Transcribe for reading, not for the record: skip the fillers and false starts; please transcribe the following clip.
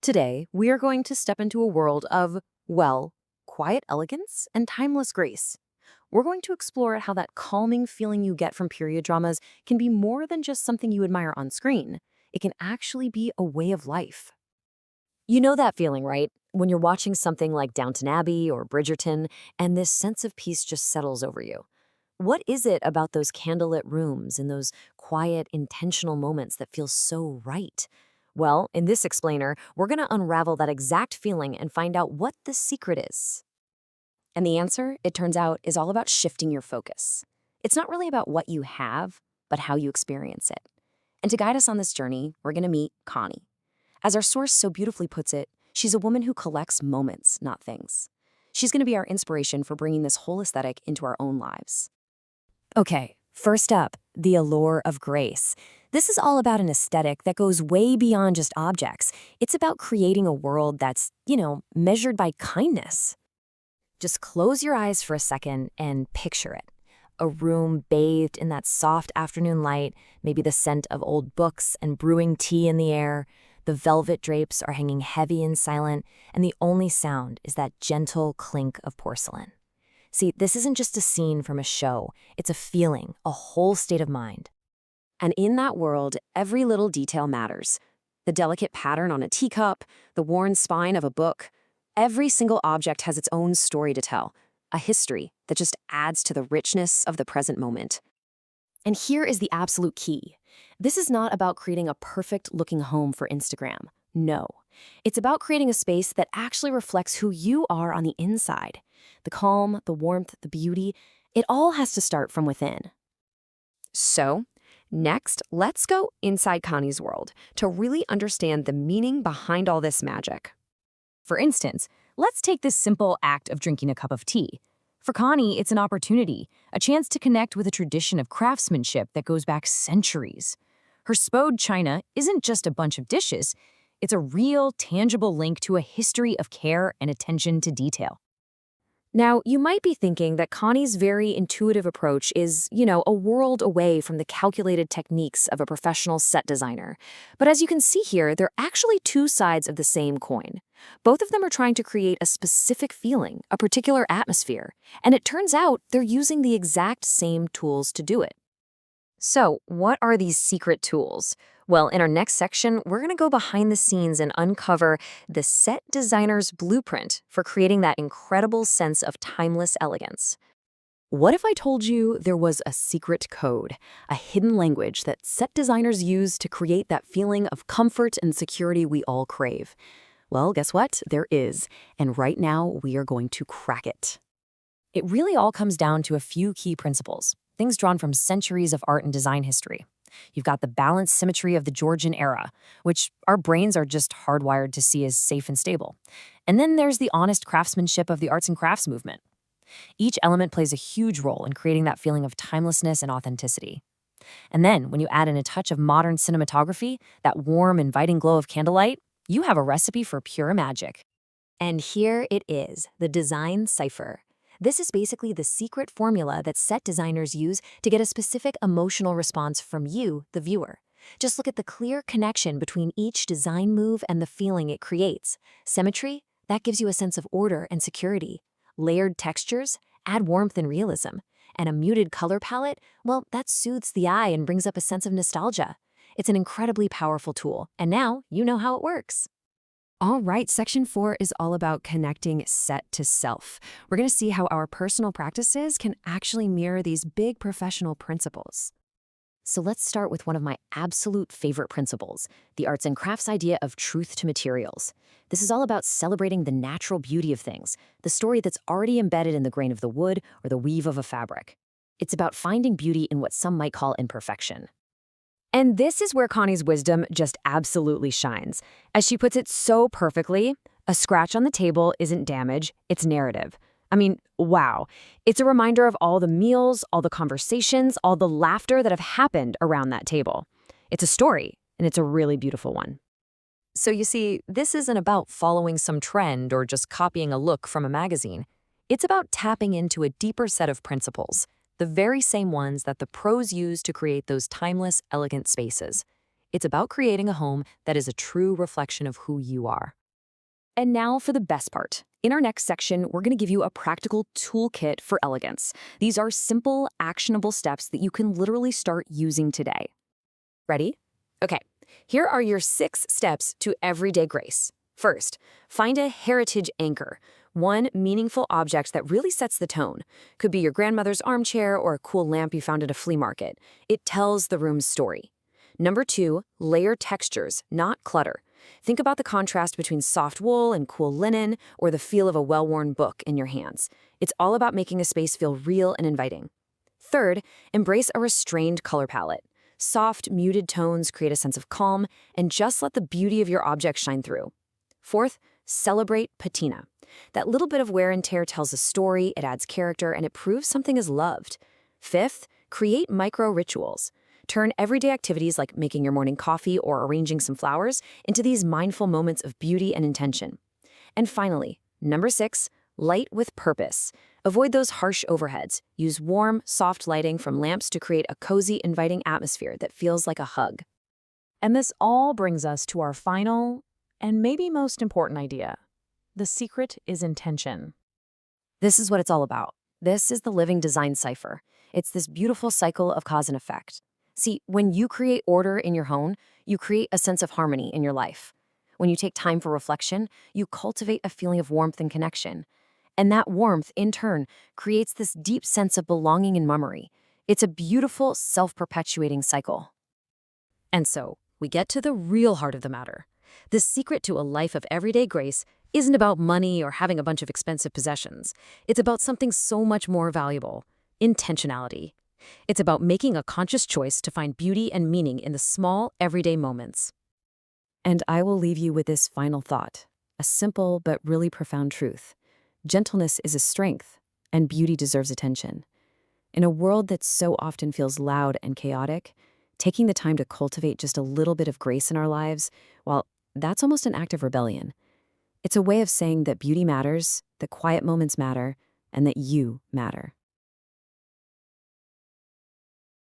Today, we are going to step into a world of, well, quiet elegance and timeless grace. We're going to explore how that calming feeling you get from period dramas can be more than just something you admire on screen. It can actually be a way of life. You know that feeling, right? When you're watching something like Downton Abbey or Bridgerton, and this sense of peace just settles over you. What is it about those candlelit rooms and those quiet, intentional moments that feels so right? Well, in this explainer, we're going to unravel that exact feeling and find out what the secret is. And the answer, it turns out, is all about shifting your focus. It's not really about what you have, but how you experience it. And to guide us on this journey, we're going to meet Connie. As our source so beautifully puts it, she's a woman who collects moments, not things. She's going to be our inspiration for bringing this whole aesthetic into our own lives. Okay, first up, the allure of grace. This is all about an aesthetic that goes way beyond just objects. It's about creating a world that's, measured by kindness. Just close your eyes for a second and picture it. A room bathed in that soft afternoon light, maybe the scent of old books and brewing tea in the air. The velvet drapes are hanging heavy and silent, and the only sound is that gentle clink of porcelain. See, this isn't just a scene from a show. It's a feeling, a whole state of mind. And in that world, every little detail matters. The delicate pattern on a teacup, the worn spine of a book. Every single object has its own story to tell, a history that just adds to the richness of the present moment. And here is the absolute key. This is not about creating a perfect-looking home for Instagram. No. It's about creating a space that actually reflects who you are on the inside. The calm, the warmth, the beauty, it all has to start from within. So, next, let's go inside Connie's world to really understand the meaning behind all this magic. For instance, let's take this simple act of drinking a cup of tea. For Connie, it's an opportunity, a chance to connect with a tradition of craftsmanship that goes back centuries. Her Spode china isn't just a bunch of dishes, it's a real, tangible link to a history of care and attention to detail. Now, you might be thinking that Connie's very intuitive approach is, a world away from the calculated techniques of a professional set designer. But as you can see here, they're actually two sides of the same coin. Both of them are trying to create a specific feeling, a particular atmosphere, and it turns out they're using the exact same tools to do it. So, what are these secret tools? Well, in our next section, we're going to go behind the scenes and uncover the set designer's blueprint for creating that incredible sense of timeless elegance. What if I told you there was a secret code, a hidden language that set designers use to create that feeling of comfort and security we all crave? Well, guess what? There is, and right now we are going to crack it. It really all comes down to a few key principles, things drawn from centuries of art and design history. You've got the balanced symmetry of the Georgian era, which our brains are just hardwired to see as safe and stable. And then there's the honest craftsmanship of the arts and crafts movement. Each element plays a huge role in creating that feeling of timelessness and authenticity. And then, when you add in a touch of modern cinematography, that warm, inviting glow of candlelight, you have a recipe for pure magic. And here it is, the design cipher. This is basically the secret formula that set designers use to get a specific emotional response from you, the viewer. Just look at the clear connection between each design move and the feeling it creates. Symmetry, that gives you a sense of order and security. Layered textures, add warmth and realism. And a muted color palette, well, that soothes the eye and brings up a sense of nostalgia. It's an incredibly powerful tool, and now you know how it works. All right, section 4 is all about connecting set to self. We're going to see how our personal practices can actually mirror these big professional principles. So let's start with one of my absolute favorite principles, the arts and crafts idea of truth to materials. This is all about celebrating the natural beauty of things, the story that's already embedded in the grain of the wood or the weave of a fabric. It's about finding beauty in what some might call imperfection. And this is where Connie's wisdom just absolutely shines. As she puts it so perfectly, a scratch on the table isn't damage, it's narrative. I mean, wow. It's a reminder of all the meals, all the conversations, all the laughter that have happened around that table. It's a story, and it's a really beautiful one. So you see, this isn't about following some trend or just copying a look from a magazine. It's about tapping into a deeper set of principles, the very same ones that the pros use to create those timeless, elegant spaces. It's about creating a home that is a true reflection of who you are. And now for the best part. In our next section, we're going to give you a practical toolkit for elegance. These are simple, actionable steps that you can literally start using today. Ready? Okay, here are your 6 steps to everyday grace. First, find a heritage anchor, one meaningful object that really sets the tone. Could be your grandmother's armchair or a cool lamp you found at a flea market. It tells the room's story. Number 2, layer textures, not clutter. Think about the contrast between soft wool and cool linen, or the feel of a well-worn book in your hands. It's all about making a space feel real and inviting. Third, embrace a restrained color palette. Soft, muted tones create a sense of calm, and just let the beauty of your object shine through. Fourth, celebrate patina. That little bit of wear and tear tells a story, it adds character, and it proves something is loved. Fifth, create micro-rituals. Turn everyday activities like making your morning coffee or arranging some flowers into these mindful moments of beauty and intention. And finally, number 6, light with purpose. Avoid those harsh overheads. Use warm, soft lighting from lamps to create a cozy, inviting atmosphere that feels like a hug. And this all brings us to our final and maybe most important idea. The secret is intention. This is what it's all about. This is the living design cipher. It's this beautiful cycle of cause and effect. See, when you create order in your home, you create a sense of harmony in your life. When you take time for reflection, you cultivate a feeling of warmth and connection. And that warmth, in turn, creates this deep sense of belonging and memory. It's a beautiful, self-perpetuating cycle. And so, we get to the real heart of the matter. The secret to a life of everyday grace isn't about money or having a bunch of expensive possessions. It's about something so much more valuable: intentionality. It's about making a conscious choice to find beauty and meaning in the small, everyday moments. And I will leave you with this final thought, a simple but really profound truth. Gentleness is a strength, and beauty deserves attention. In a world that so often feels loud and chaotic, taking the time to cultivate just a little bit of grace in our lives, well, that's almost an act of rebellion. It's a way of saying that beauty matters, that quiet moments matter, and that you matter.